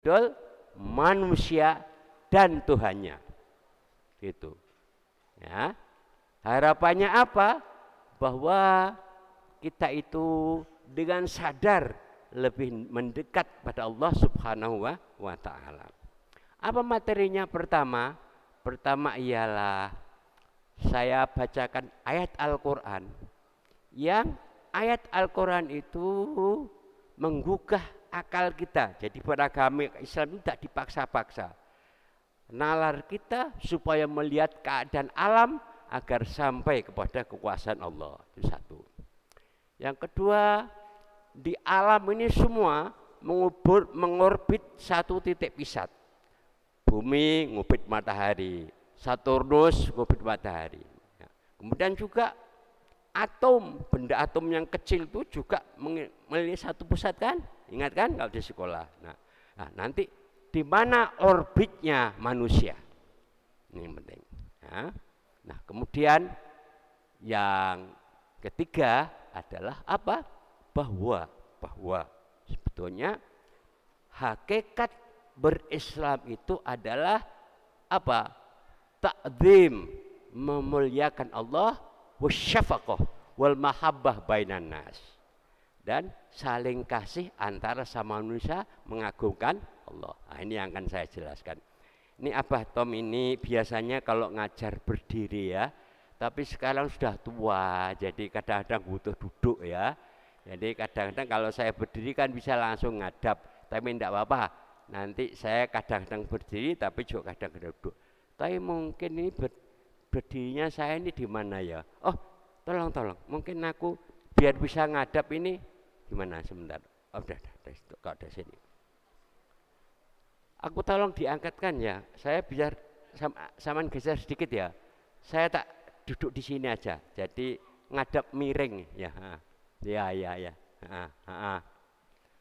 betul manusia dan Tuhannya. Gitu. Ya. Harapannya apa? Bahwa kita itu dengan sadar lebih mendekat pada Allah Subhanahu wa taala. Apa materinya pertama? Pertama ialah saya bacakan ayat Al-Qur'an. Yang ayat Al-Qur'an itu menggugah akal kita. Jadi beragama Islam itu tidak dipaksa-paksa. Nalar kita supaya melihat keadaan alam agar sampai kepada kekuasaan Allah. Itu satu. Yang kedua, di alam ini semua mengorbit satu titik pusat. Bumi ngubit matahari, Saturnus ngubit matahari. Kemudian juga atom, benda atom yang kecil itu juga memiliki satu pusat kan? Ingat kan kalau di sekolah. Nah nanti di mana orbitnya manusia? Ini yang penting. Nah kemudian yang ketiga adalah apa? Bahwa sebetulnya hakikat berislam itu adalah apa? Ta'zim, memuliakan Allah, wasyafaqah wal mahabbah bainan nas, dan saling kasih antara sama manusia, mengagungkan Allah. Nah, ini yang akan saya jelaskan. Ini Abah Tom ini biasanya kalau ngajar berdiri ya, tapi sekarang sudah tua, jadi kadang-kadang butuh duduk ya. Jadi kadang-kadang kalau saya berdiri kan bisa langsung ngadap, tapi tidak apa-apa. Nanti saya kadang-kadang berdiri, tapi juga kadang-kadang duduk. Tapi mungkin ini berdirinya saya ini di mana ya? Oh, tolong, mungkin aku biar bisa ngadap ini gimana sebentar? Oh, udah dari sini. Aku tolong diangkatkan ya. Saya biar saman geser sedikit ya. Saya tak duduk di sini aja. Jadi ngadap miring ya. Ya.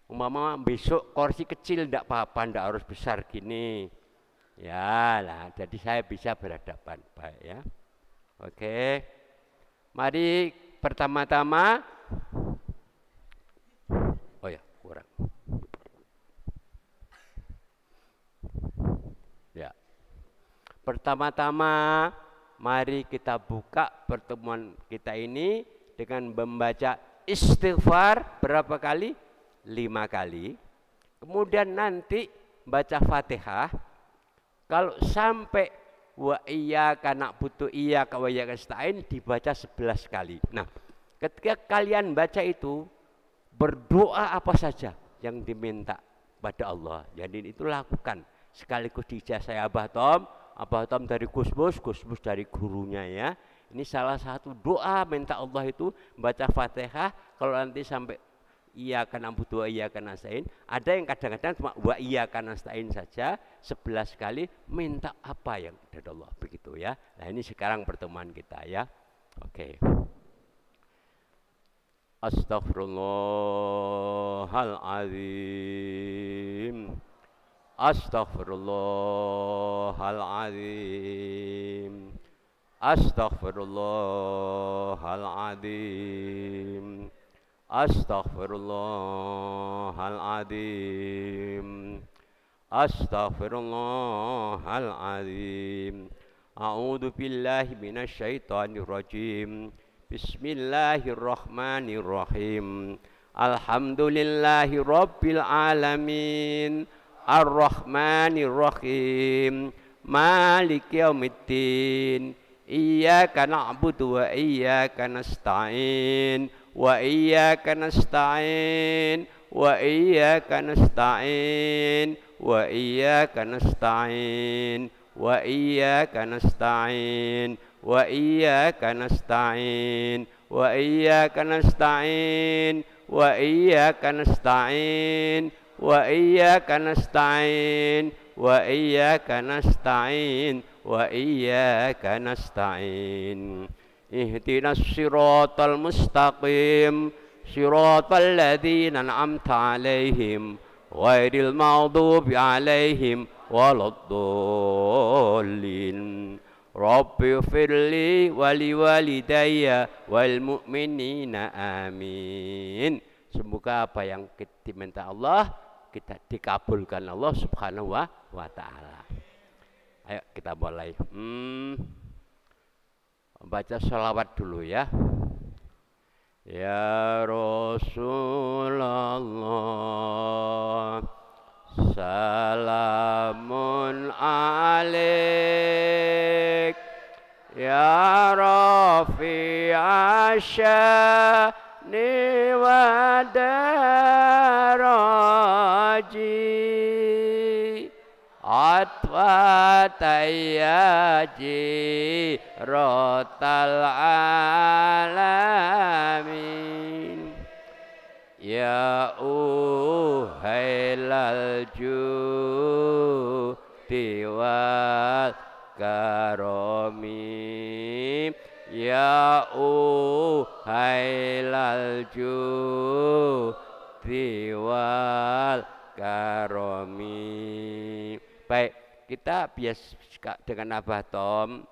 Umpama besok kursi kecil tidak apa-apa, tidak harus besar gini. Ya lah, jadi saya bisa berhadapan. Baik ya. Oke. Mari pertama-tama. Oh ya, kurang. Ya. Pertama-tama mari kita buka pertemuan kita ini dengan membaca istighfar berapa kali? 5 kali. Kemudian nanti baca Fatihah. Kalau sampai wa iyyaka na'budu iyyaka wa iyyaka nasta'in dibaca 11 kali. Nah, ketika kalian baca itu, berdoa apa saja yang diminta pada Allah. Jadi itu lakukan. Sekaligus diijazah saya Abah Tom dari Gusmus dari gurunya ya. Ini salah satu doa minta Allah itu baca Fatihah. Kalau nanti sampai iyyaka na'budu wa iyyaka nasta'in, ada yang kadang-kadang cuma wa iyyaka nasta'in saja 11 kali, minta apa yang dari Allah, begitu ya. Nah ini sekarang pertemuan kita ya. Oke. Astaghfirullahaladzim. Astaghfirullahaladzim. Astaghfirullahaladzim. Astaghfirullahaladzim. Astaghfirullahaladzim. A'udzu billahi minasyaitonir rajim. Bismillahirrahmanirrahim. Alhamdulillahi rabbil alamin. Ar-Rahmanir-Rahim. Maliki yaumiddin. Iyyaka na'budu wa iyyaka nasta'in. Wa iyyaka nasta'in. Wa iyyaka nasta'in. Wa iyyaka nasta'in. Wa iyyaka nasta'in. Wa iyyaka nasta'in. Wa iyyaka nasta'in. Wa iyyaka nasta'in. Wa iyyaka nasta'in. Wa iyyaka nasta'in. Wa iyyaka nasta'in. Ihdinas siratal mustaqim. Siratal ladzina an'amta 'alaihim ghairil maghdubi 'alaihim waladdallin. Rabbi firli wali walidayya wal mu'minina amin. Semoga apa yang diminta Allah kita dikabulkan Allah Subhanahu wa Ta'ala. Ayo kita mulai. Baca sholawat dulu ya. Ya Rasulullah, salamun alaik, ya Rafi asyani wa daraji, atwa tayyaji rotal alamin, ya uhailal judi wal karomi, ya uhailal judi wal karomi. Baik, kita biasa dengan Abah Tom,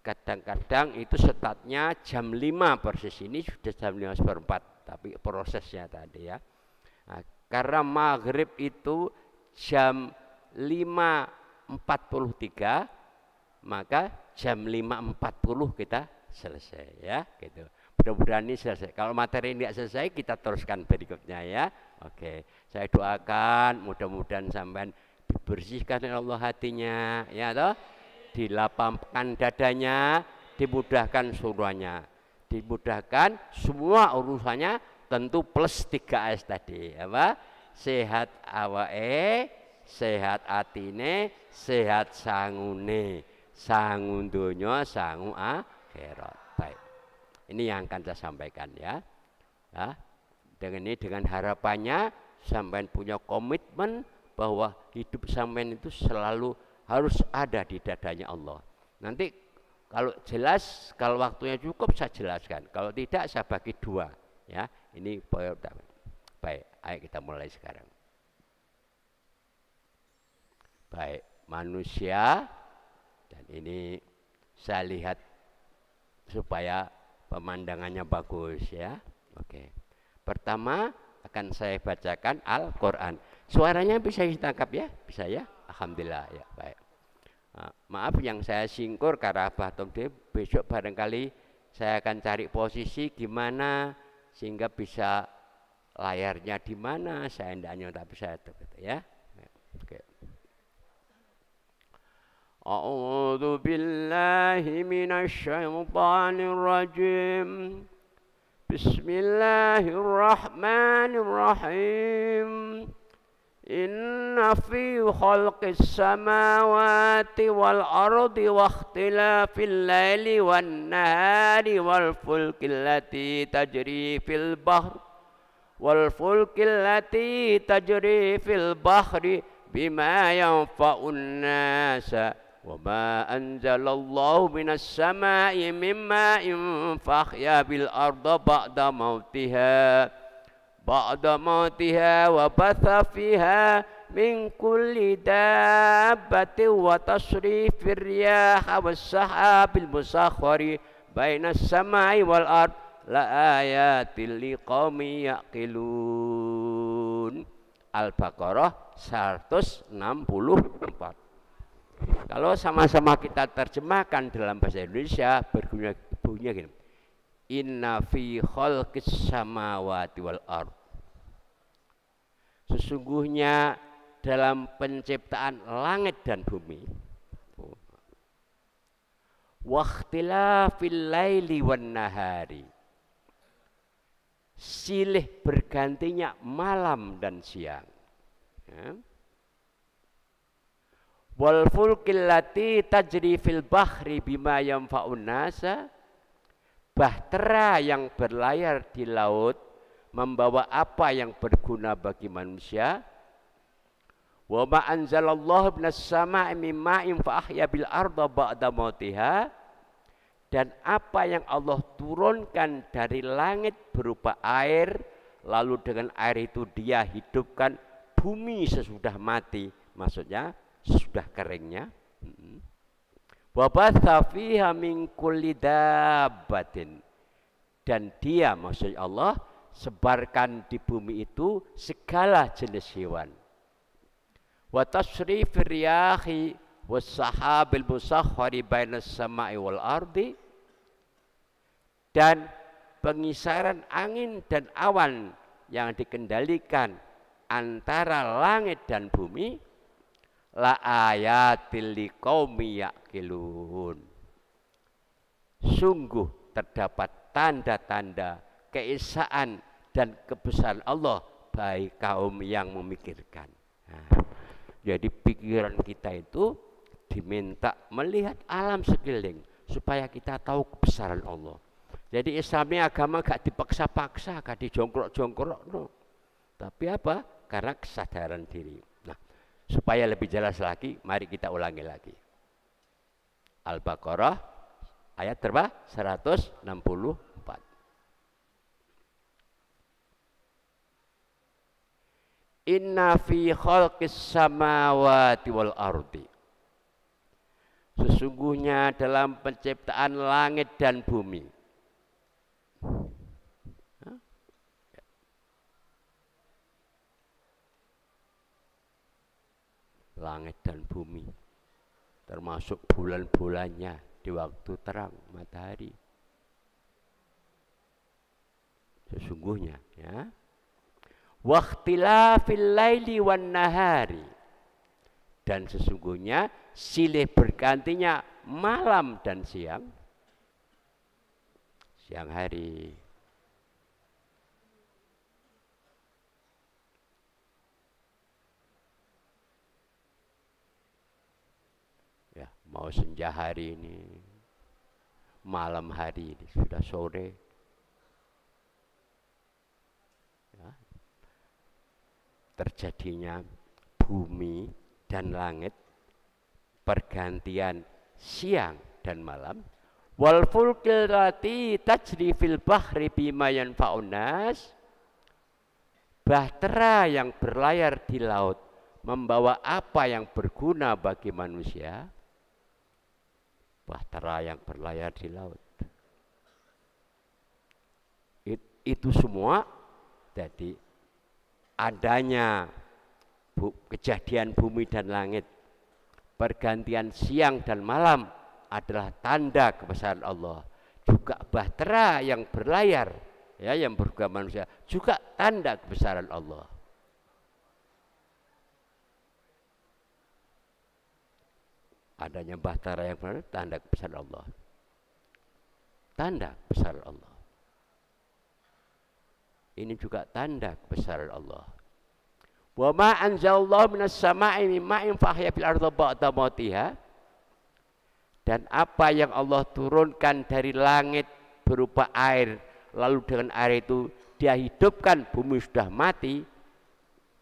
kadang-kadang itu startnya jam 5 persis, ini sudah jam 5:04, tapi prosesnya tadi ya. Nah, karena maghrib itu jam 5:43, maka jam 5:40 kita selesai ya, gitu. Mudah-mudahan ini selesai. Kalau materi ini tidak selesai, kita teruskan berikutnya ya. Oke, saya doakan mudah-mudahan sampai dibersihkan oleh Allah hatinya, ya toh, dilapangkan dadanya, dimudahkan semuanya, dimudahkan semua urusannya, tentu plus 3S tadi, apa? Sehat awake, sehat atine, sehat sangune, sangun donya, sangu akhirat. Baik, ini yang akan saya sampaikan ya. Dengan harapannya sampean punya komitmen bahwa hidup sampean itu selalu harus ada di dadanya Allah. Nanti kalau jelas, kalau waktunya cukup saya jelaskan. Kalau tidak saya bagi 2 ya. Ini poin utama. Baik, ayo kita mulai sekarang. Baik, manusia, dan ini saya lihat supaya pemandangannya bagus ya. Oke. Pertama akan saya bacakan Al-Qur'an. Suaranya bisa ditangkap ya? Bisa ya? Alhamdulillah ya, baik. Nah, maaf yang saya singkur karena Abah Tom besok barangkali saya akan cari posisi gimana sehingga bisa layarnya di mana, saya hendaknya tapi saya ya. Oke. A'udzu billahi minasy syaithanir rajim. Bismillahirrahmanirrahim. Inna fi khalqis samawati wal ardi wa ikhtilafil laili wan nahari wal fulkil lati tajri fil bahri bima yanfa'un nasa wa ma anzalallahu minas samai mimma fahya bil arda ba'da mautiha wa batha fiha min kulli dabbatin wa tasrifir riyaha was sahabil musakhkhari bainas samai wal ard la ayatil liqaumin yaqilun. Al-Baqarah 164. Kalau sama-sama kita terjemahkan dalam bahasa Indonesia bunyinya gini. Inna fi khalqis samawati wal ard. Sesungguhnya dalam penciptaan langit dan bumi. Wakhtilafil laili wan nahari. Silih bergantinya malam dan siang. Ya. Wal fulkil lati tajri fil bahri bima yanfa'un nasa. Bahtera yang berlayar di laut membawa apa yang berguna bagi manusia. Wa ma anzalallahu minas sama'i mimma'in fa ahya bil arda ba'da mautiha. Dan apa yang Allah turunkan dari langit berupa air, lalu dengan air itu dia hidupkan bumi sesudah mati, maksudnya sesudah keringnya. Wa batha fiha min kulli dabbatin, dan dia maksudnya Allah sebarkan di bumi itu segala jenis hewan. Wa tasrifir riyahi was sahabil musakhkhari bainas sama'i wal ardi, dan pengisaran angin dan awan yang dikendalikan antara langit dan bumi, la ayatil liqaumi yaqilun, sungguh terdapat tanda-tanda keesaan dan kebesaran Allah bagi kaum yang memikirkan. Nah, jadi pikiran kita itu diminta melihat alam sekeliling supaya kita tahu kebesaran Allah. Jadi Islamnya agama gak dipaksa-paksa, gak dijongkrok-jongkrok, no. Tapi apa? Karena kesadaran diri. Nah, supaya lebih jelas lagi, mari kita ulangi lagi. Al-Baqarah ayat berapa? 164. Inna fi khalqis samawati wal ardi, sesungguhnya dalam penciptaan langit dan bumi. Langit dan bumi, termasuk bulan-bulannya di waktu terang matahari. Sesungguhnya, ya. Waqtilafil laili wan nahari, dan sesungguhnya silih bergantinya malam dan siang, siang hari. Ya, mau senja hari ini, malam hari ini, sudah sore. Ya. Terjadinya bumi dan langit, pergantian siang dan malam. Wal fulkil lati tajri fil bahri bima yanfa'un nas, bahtera yang berlayar di laut membawa apa yang berguna bagi manusia. Bahtera yang berlayar di laut, itu semua jadi adanya kejadian bumi dan langit, pergantian siang dan malam adalah tanda kebesaran Allah. Juga bahtera yang berlayar, ya, yang berguna manusia, juga tanda kebesaran Allah. Adanya bahtera yang berlayar, tanda kebesaran Allah. Tanda kebesaran Allah. Ini juga tanda kebesaran Allah. Wa ma anzalallahu minas sama'i min ma'in fahya fil ardi ba'da mautiha, dan apa yang Allah turunkan dari langit berupa air, lalu dengan air itu dia hidupkan bumi sudah mati,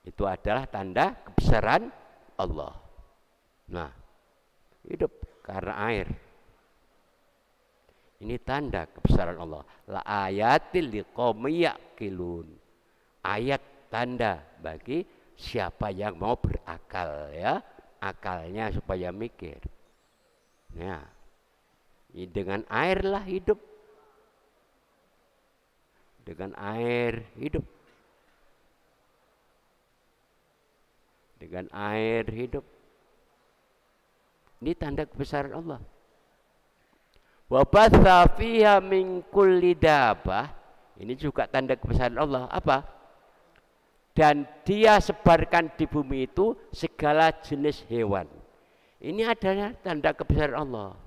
itu adalah tanda kebesaran Allah. Nah, hidup karena air. Ini tanda kebesaran Allah. La ayatil liqaumi yaqilun. Ayat tanda bagi siapa yang mau berakal, ya. Akalnya supaya mikir. Ya. Dengan air lah hidup. Dengan air hidup. Dengan air hidup. Ini tanda kebesaran Allah. Wa batha fiha min kulli dabbah, ini juga tanda kebesaran Allah. Apa? Dan dia sebarkan di bumi itu segala jenis hewan. Ini adalah tanda kebesaran Allah.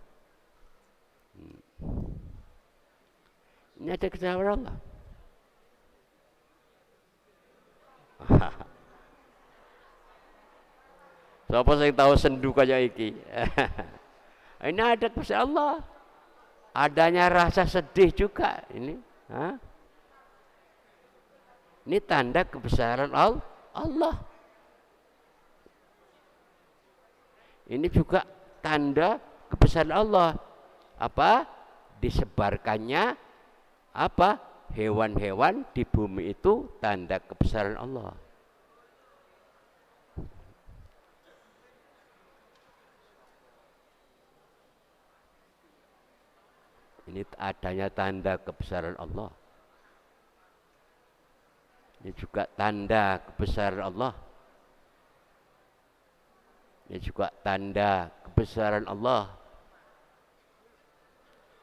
Ini ada kebesaran Allah. Siapa yang tahu sendu kayak iki? Ini ada kebesaran Allah. Adanya rasa sedih juga ini. Ini tanda kebesaran Allah. Ini juga tanda kebesaran Allah. Apa? Disebarkannya apa? Hewan-hewan di bumi itu tanda kebesaran Allah. Ini adanya tanda kebesaran Allah. Ini juga tanda kebesaran Allah. Ini juga tanda kebesaran Allah.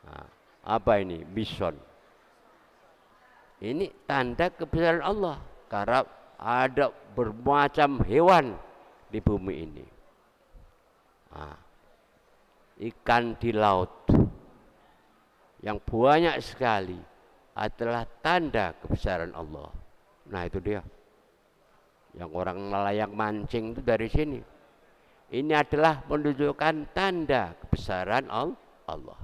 Nah, apa ini? Bison. Ini tanda kebesaran Allah. Karena ada bermacam hewan di bumi ini. Nah, ikan di laut yang banyak sekali adalah tanda kebesaran Allah. Nah itu dia. Yang orang nelayan mancing itu dari sini. Ini adalah menunjukkan tanda kebesaran Allah.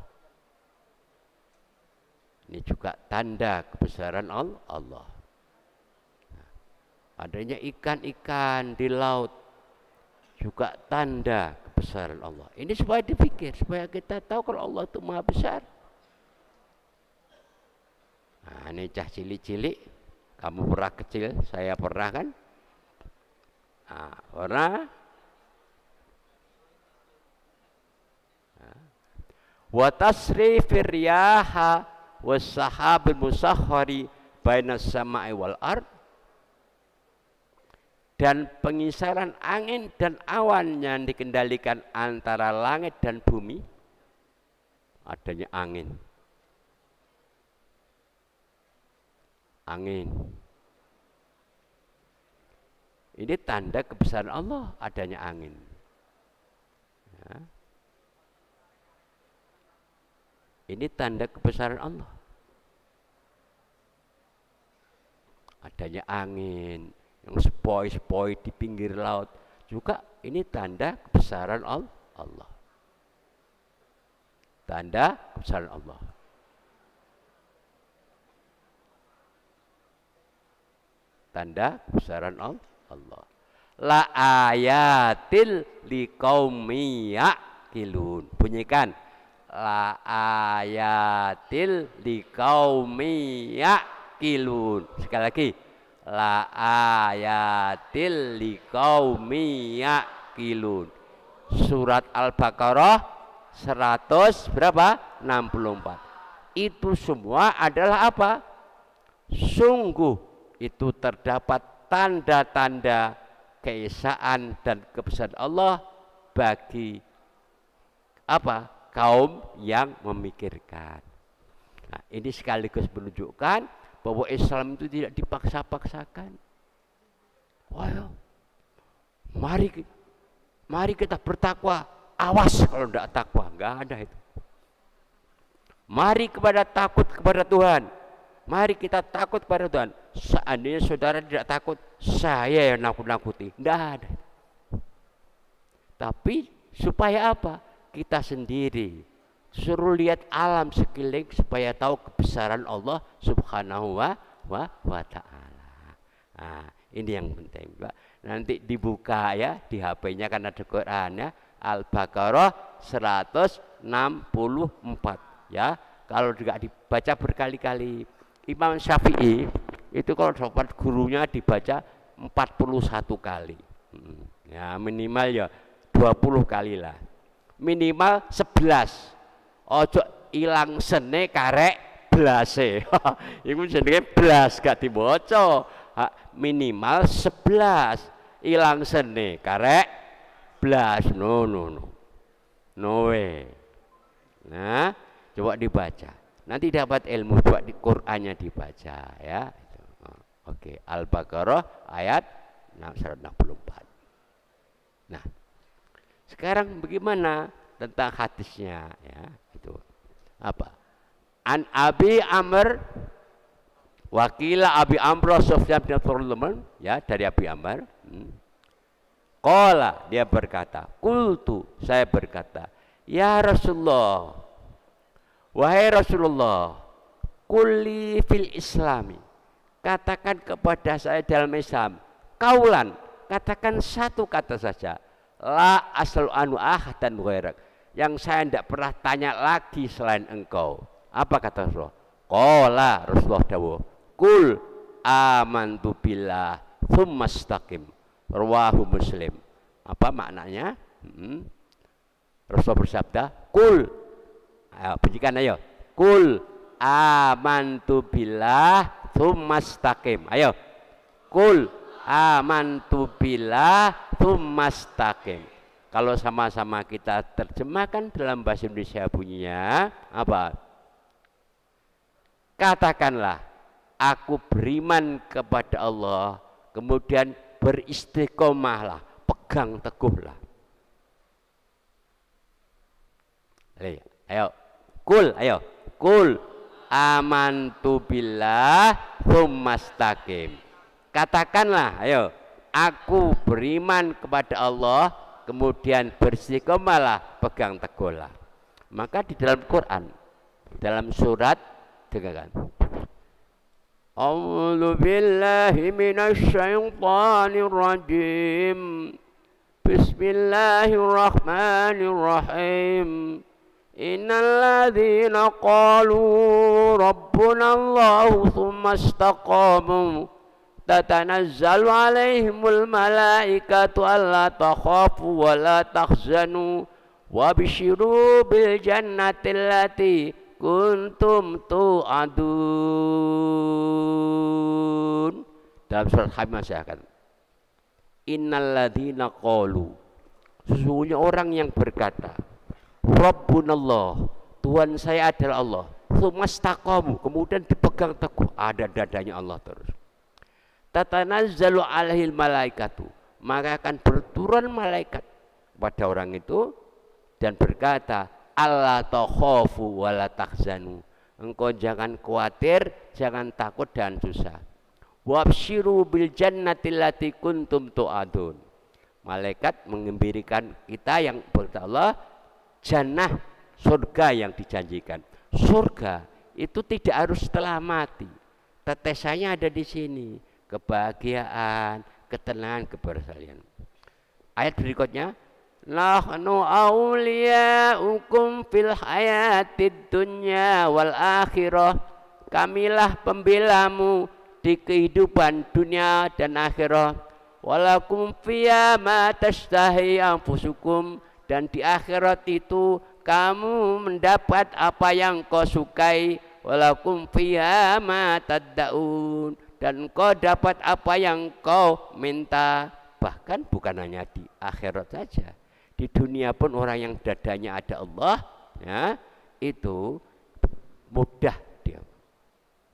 Ini juga tanda kebesaran Allah. Nah, adanya ikan-ikan di laut juga tanda kebesaran Allah. Ini supaya dipikir, supaya kita tahu kalau Allah itu maha besar. Nah, ini cah cilik-cilik. Kamu pernah kecil, saya pernah kan? Nah, pernah. Wa tasrifir riyaha was sahabil musakhkhari bainas sama'i wal ard, dan pengisaran angin dan awan yang dikendalikan antara langit dan bumi. Adanya angin. Ini tanda kebesaran Allah, adanya angin. Ya. Ini tanda kebesaran Allah. Adanya angin yang sepoi-sepoi di pinggir laut juga ini tanda kebesaran Allah. Tanda kebesaran Allah. Tanda kebesaran Allah. La ayatil liqaumi yaqilun. Bunyikan. La ayatil liqaumi yaqilun. Sekali lagi. La ayatil liqaumi yaqilun. Surat Al-Baqarah 100 berapa? 64. Itu semua adalah apa? Sungguh itu terdapat tanda-tanda keesaan dan kebesaran Allah bagi apa? Kaum yang memikirkan. Nah, ini sekaligus menunjukkan bahwa Islam itu tidak dipaksa-paksakan. Wah, mari kita bertakwa. Awas kalau tidak takwa, nggak ada itu. Mari takut kepada Tuhan. Mari kita takut kepada Tuhan. Seandainya saudara tidak takut, saya yang nakut-nakuti. Tidak ada. Tapi supaya apa? Kita sendiri suruh lihat alam sekeliling supaya tahu kebesaran Allah Subhanahu wa ta'ala. Nah, ini yang penting, Pak. Nanti dibuka ya, di HP-nya kan ada Qurannya, Al-Baqarah 164 ya. Kalau juga dibaca berkali-kali. Imam Syafi'i itu kalau dapat gurunya dibaca 41 kali. Ya minimal ya 20 kali lah. Minimal 11. Ojo ilang sene karek blase. Iku jenenge blas gak dibaca. Minimal 11. Ilang sene karek blas. No. No way. Nah, coba dibaca. Nanti dapat ilmu, coba di Qur'annya dibaca ya. Oke, Al-Baqarah ayat 164. Nah, sekarang bagaimana tentang hadisnya ya? Itu apa? An Abi Amr wakila Abi Amr Sufyan bin Thurman ya, dari Abi Amr. Qala, dia berkata, qultu, saya berkata, ya Rasulullah, wahai Rasulullah, kulli fil islami, katakan kepada saya dalam Islam, kaulan, katakan satu kata saja, la asal anu ahadan ghairak, yang saya tidak pernah tanya lagi selain engkau. Apa kata Rasulullah? Qala, Rasulullah dawuh, kul amantu billah tsumma istaqim, rawahu Muslim. Apa maknanya? Rasulullah bersabda, kul, ayo bunyikan ayo, kul amantu billah tsumma istaqim. Ayo, Kul amantu billah tsumastaqim. Kalau sama-sama kita terjemahkan dalam bahasa Indonesia bunyinya apa? Katakanlah, aku beriman kepada Allah, kemudian beristiqomahlah, pegang teguhlah. Ayo, kul amantu billah tsumastaqim. Katakanlah, ayo, aku beriman kepada Allah, kemudian beristiqomahlah, pegang teguhlah. Maka di dalam Quran, dalam surat, dengarkan. A'udzu billahi minasy syaithanir rajim. Bismillahirrahmanirrahim. Innal ladzina qalu rabbuna Allahu tsumma istaqamu tatanazzalu alaihimul malaikatu alla takhafu wa la tahzanu wabshiru bil jannati allati kuntum tu'adun. Dalam surat Hamzah saya akan innal ladzina qalu, sesungguhnya orang yang berkata Rabbunallah, Tuhan saya adalah Allah, tsumastaqamu, kemudian dipegang teguh, ada dadanya Allah terus. Tatanazzalu alaihil malaikatu, maka akan berturun malaikat pada orang itu dan berkata, alla takhafu wa la tahzanu, engkau jangan khawatir, jangan takut dan susah. Wabshiru bil jannati allati kuntum tu'adun, malaikat mengembirikan kita yang berkata Allah, jannah, surga yang dijanjikan. Surga itu tidak harus setelah mati, tetesannya ada di sini, kebahagiaan, ketenangan, kebersalian. Ayat berikutnya, nahnu auliyaukum fil hayatid dunya wal akhirah, kamilah pembelamu di kehidupan dunia dan akhirat. Walakum fiyha ma tashtahi anfusukum, dan di akhirat itu kamu mendapat apa yang kau sukai. Walakum fiyha ma tad'un, dan kau dapat apa yang kau minta. Bahkan bukan hanya di akhirat saja, di dunia pun orang yang dadanya ada Allah, ya, itu mudah dia.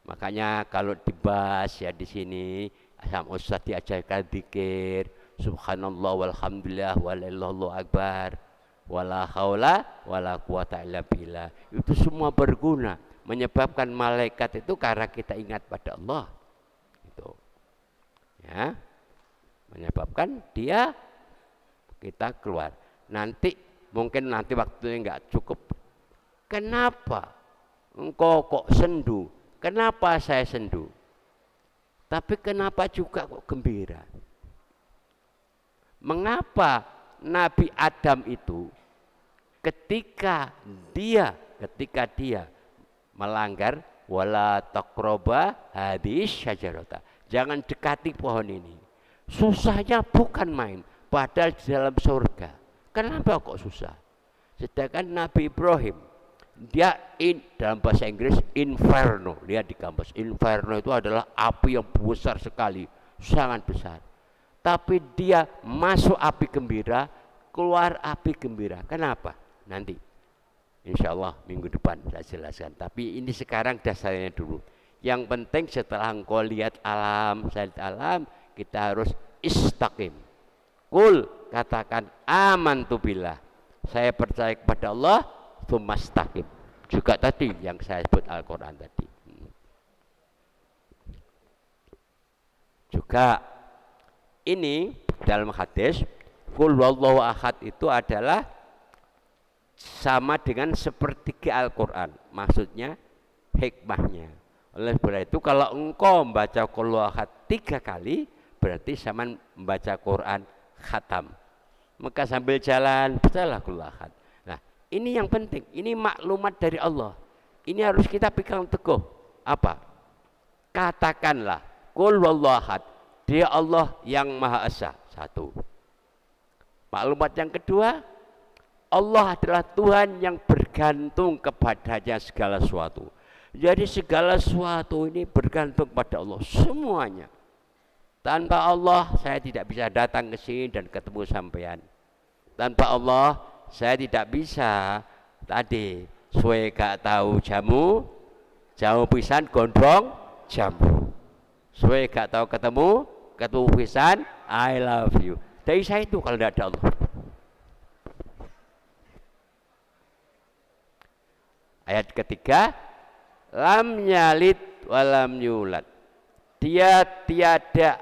Makanya kalau dibahas ya di sini sama Ustaz diajarkan zikir subhanallah walhamdulillah walillahu akbar wala haula wala quwata illa billah, itu semua berguna, menyebabkan malaikat itu karena kita ingat pada Allah itu, ya, menyebabkan dia kita keluar. Nanti mungkin nanti waktunya nggak cukup, kenapa engkau kok sendu, kenapa saya sendu, tapi kenapa juga kok gembira? Mengapa Nabi Adam itu ketika dia melanggar wala taqroba hadis syajarata, jangan dekati pohon ini, susahnya bukan main, padahal di dalam surga. Kenapa kok susah? Sedangkan Nabi Ibrahim, dia dalam bahasa Inggris inferno, lihat di kampus, inferno itu adalah api yang besar sekali, sangat besar. Tapi dia masuk api gembira, keluar api gembira. Kenapa? Nanti insya Allah minggu depan saya jelaskan. Tapi ini sekarang dasarnya dulu. Yang penting setelah engkau lihat alam, saya lihat alam, kita harus istaqim. Kul, katakan amantu billah, saya percaya kepada Allah, tsumastaqim. Juga tadi yang saya sebut Al-Quran tadi. Juga ini dalam hadis Qul wallahu ahad itu adalah sama dengan sepertiga Al-Quran, maksudnya hikmahnya. Oleh sebab itu kalau engkau membaca Qul wallahu ahad 3 kali, berarti sama membaca Quran khatam. Maka sambil jalan bacalah Qul wallahu ahad. Nah, ini yang penting, ini maklumat dari Allah, ini harus kita pegang teguh. Apa? Katakanlah Qul wallahu ahad, dia Allah yang Maha Esa, satu. Maklumat yang kedua, Allah adalah Tuhan yang bergantung kepadanya segala sesuatu. Jadi segala sesuatu ini bergantung pada Allah semuanya. Tanpa Allah saya tidak bisa datang ke sini dan ketemu sampean. Tanpa Allah saya tidak bisa tadi suwe gak tahu jamu, jauh pisan gondrong jamu. Suwe gak tahu ketemu pisan I love you. Dari saya itu kalau tidak ada Allah. Ayat ketiga, lam yalid walam yulad. Dia tiada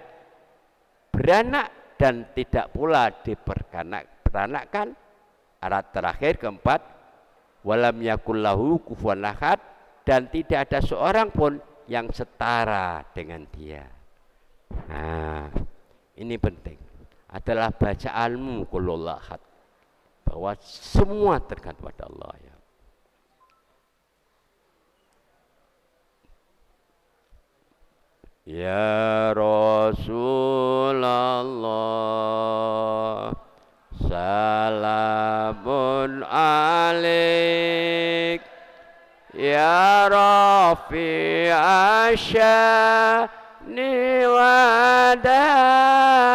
beranak dan tidak pula diperanakkan. Ayat terakhir keempat, walam yakullahu kufuwan ahad, dan tidak ada seorang pun yang setara dengan dia. Nah, ini penting. Adalah bacaanmu qul ahad, bahwa semua tergantung pada Allah ya. Ya Rasulullah, salamun alaik, ya Rafi asyani wa daraji,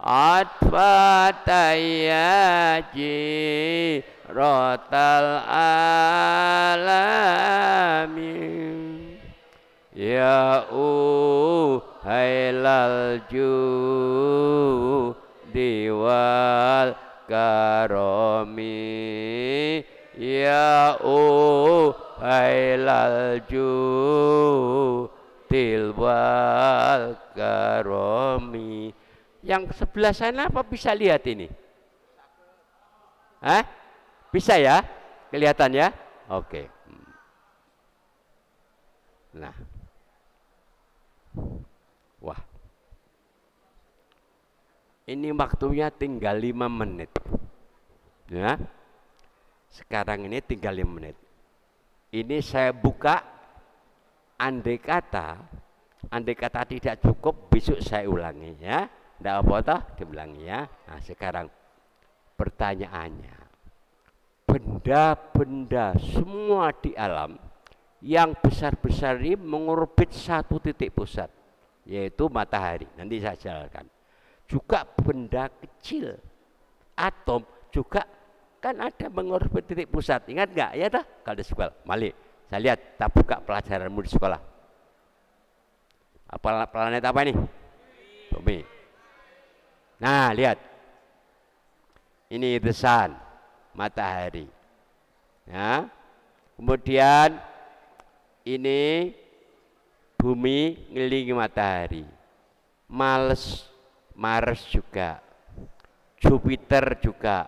atfatayyaji rotal alamin, ya hailal judi wal karomi, ya hailal judi wal karomi. Yang sebelah sana apa bisa lihat ini? Hah? Bisa ya? Kelihatan ya? Oke. Nah. Wah. Ini waktunya tinggal 5 menit. Ya. Sekarang ini tinggal 5 menit. Ini saya buka, andai kata tidak cukup, besok saya ulangi ya. Tidak apa-apa, diulangi ya. Nah, sekarang pertanyaannya, benda-benda semua di alam yang besar-besar ini mengorbit satu titik pusat, yaitu matahari. Nanti saya jelaskan. Juga benda kecil, atom juga kan ada mengorbit titik pusat. Ingat nggak? Ya dah, kalau di sekolah. Malik, saya lihat, tak buka pelajaranmu di sekolah. Apa planet apa ini? Bumi. Nah, lihat. Ini the sun, matahari. Ya. Kemudian ini bumi ngelilingi matahari. Mars juga. Jupiter juga.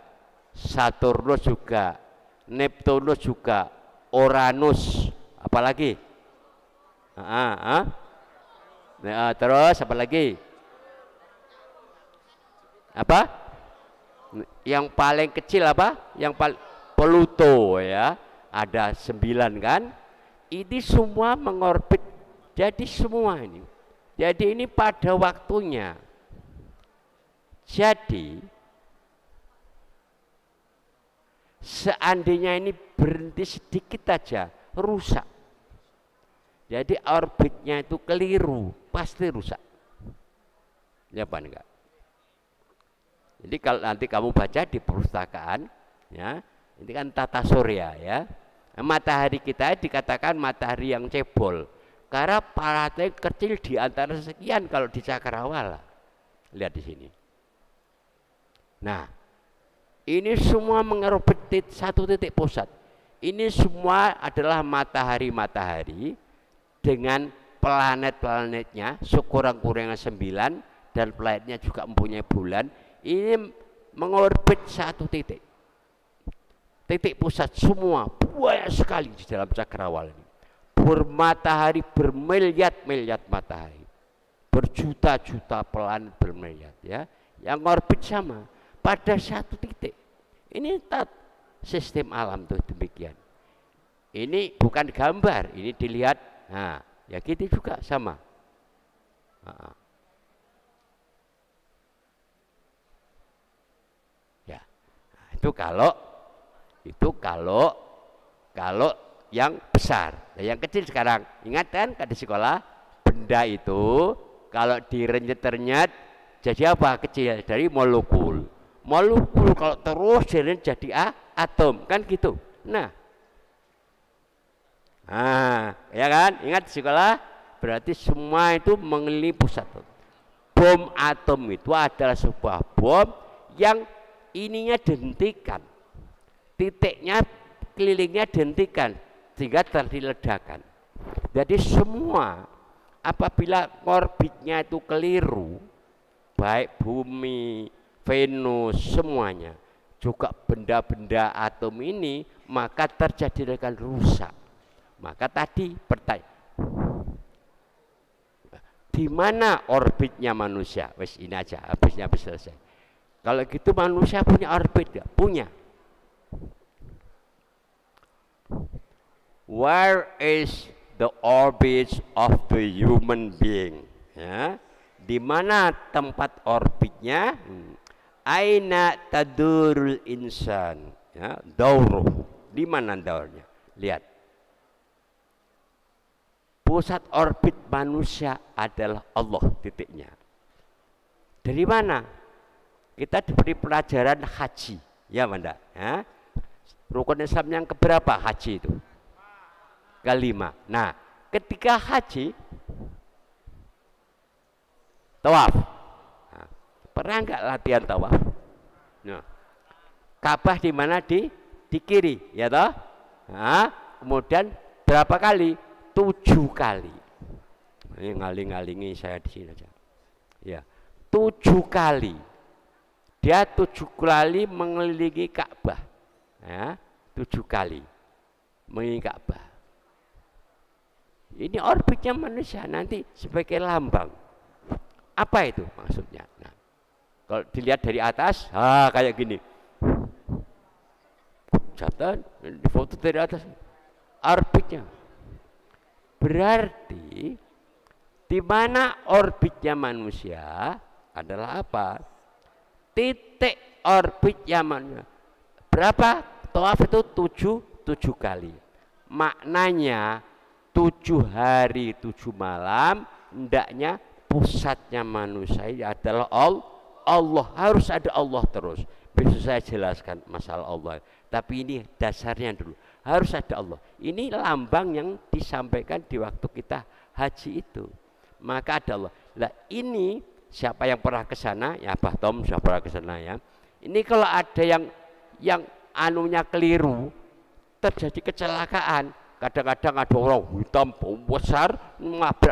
Saturnus juga. Neptunus juga. Uranus, apalagi? Terus apa lagi? Apa? Yang paling kecil apa? Yang paling Pluto ya. Ada 9 kan? Ini semua mengorbit. Jadi semua ini. Jadi ini pada waktunya. Jadi seandainya ini berhenti sedikit aja, rusak. Jadi orbitnya itu keliru, pasti rusak. Ya apa enggak? Jadi kalau nanti kamu baca di perpustakaan, ya, ini kan tata surya ya. Matahari kita dikatakan matahari yang cebol, karena paratnya kecil di antara sekian kalau di cakrawala. Lihat di sini. Nah, ini semua mengorbit satu titik pusat. Ini semua adalah matahari-matahari dengan planet-planetnya, sekurang-kurangnya 9, dan planetnya juga mempunyai bulan. Ini mengorbit satu titik pusat semua, banyak sekali di dalam cakrawala ini. Bermatahari, bermiliat-miliat matahari, berjuta-juta planet bermiliat ya, yang orbit sama pada satu titik. Ini sistem alam tuh demikian. Ini bukan gambar, ini dilihat. Nah, ya gitu juga sama. Itu kalau yang besar. Nah, yang kecil sekarang, ingat kan di sekolah, benda itu kalau direnyet-renyet jadi apa? Kecil, dari molekul. Molekul kalau terus jadi atom, kan gitu. Nah, ya kan? Ingat di sekolah, berarti semua itu mengelilingi pusat. Bom atom itu adalah sebuah bom yang ininya dihentikan, titiknya kelilingnya dihentikan sehingga terjadi ledakan. Jadi semua apabila orbitnya itu keliru, baik bumi, Venus, semuanya juga benda-benda atom ini, maka terjadi ledakan rusak. Maka tadi pertanyaan, di mana orbitnya manusia? Wes ini aja, habisnya habis selesai. Kalau gitu manusia punya orbit nggak? Punya. Where is the orbit of the human being? Ya, di mana tempat orbitnya? Aina tadurul insan? Ya, dauruh. Di mana daurnya? Lihat. Pusat orbit manusia adalah Allah, titiknya. Dari mana? Kita diberi pelajaran haji, ya Banda. Ya? Rukun Islam yang keberapa haji itu? Kelima. Nah, ketika haji, tawaf. Nah, pernah nggak latihan tawaf? Nah, Ka'bah di mana? Di kiri, ya toh? Nah, kemudian berapa kali? 7 kali. Ini ngaling-ngalingi saya di sini aja. Ya, 7 kali. Dia 7 kali mengelilingi Ka'bah. Ya, 7 kali mengelilingi Ka'bah. Ini orbitnya manusia nanti sebagai lambang. Apa itu maksudnya? Nah, kalau dilihat dari atas, kayak gini. Jatuh, di foto dari atas, orbitnya. Berarti di mana orbitnya manusia adalah apa? Titik orbitnya manusia. Berapa? Tawaf itu 7 kali. Maknanya 7 hari 7 malam, hendaknya pusatnya manusia adalah Allah. Harus ada Allah terus. Besok saya jelaskan masalah Allah. Tapi ini dasarnya dulu. Harus ada Allah. Ini lambang yang disampaikan di waktu kita haji itu. Maka ada Allah. Nah, ini siapa yang pernah ke sana? Ya Abah Tom sudah pernah ke sana ya. Ini kalau ada yang anunya keliru, terjadi kecelakaan. Kadang-kadang ada orang hitam besar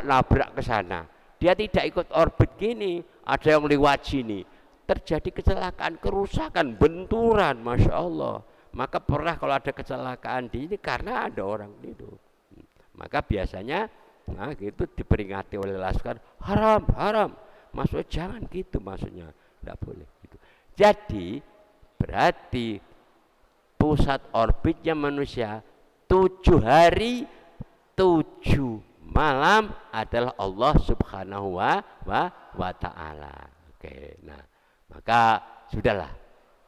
nabrak ke sana. Dia tidak ikut orbit gini, ada yang lewat sini. Terjadi kecelakaan, kerusakan, benturan, masya Allah. Maka pernah kalau ada kecelakaan di ini karena ada orang itu. Maka biasanya gitu diperingati oleh laskar, haram. Maksudnya jangan gitu, maksudnya tidak boleh gitu. Jadi berarti pusat orbitnya manusia 7 hari 7 malam adalah Allah Subhanahu wa ta'ala. Oke, nah maka sudahlah,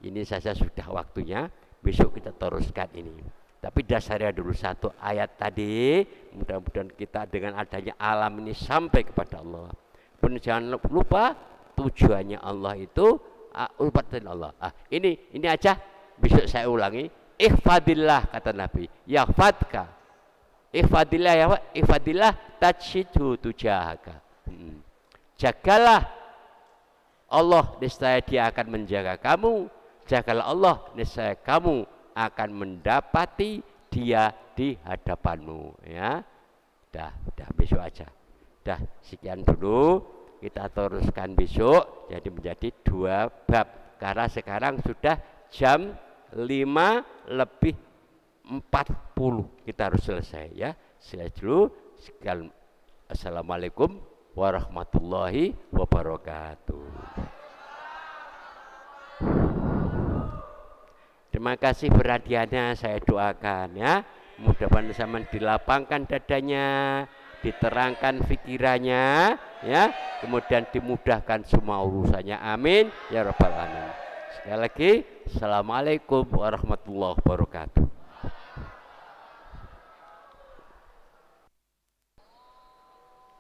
ini saja sudah waktunya. Besok kita teruskan ini. Tapi dasarnya dulu satu ayat tadi. Mudah-mudahan kita dengan adanya alam ini sampai kepada Allah. Pun jangan lupa tujuannya Allah itu ulfatin Allah. Ini aja besok saya ulangi. Ihfadillah kata Nabi. Yahfadka. Ihfadillah ya Pak. Ihfadillah tajidhu tujahaka. Jagalah Allah, niscaya Dia akan menjaga kamu. Jagalah Allah, niscaya kamu akan mendapati Dia di hadapanmu. Ya, dah besok aja. Dah sekian dulu, kita teruskan besok. Jadi menjadi 2 bab. Karena sekarang sudah jam 5:40. Kita harus selesai ya. Selesai dulu. Sekian. Assalamualaikum warahmatullahi wabarakatuh. Terima kasih perhatiannya, saya doakan ya. Mudah-mudahan sama dilapangkan dadanya, diterangkan pikirannya ya, kemudian dimudahkan semua urusannya. Amin ya rabbal alamin. Sekali lagi, assalamualaikum warahmatullahi wabarakatuh.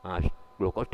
Nah, loh kok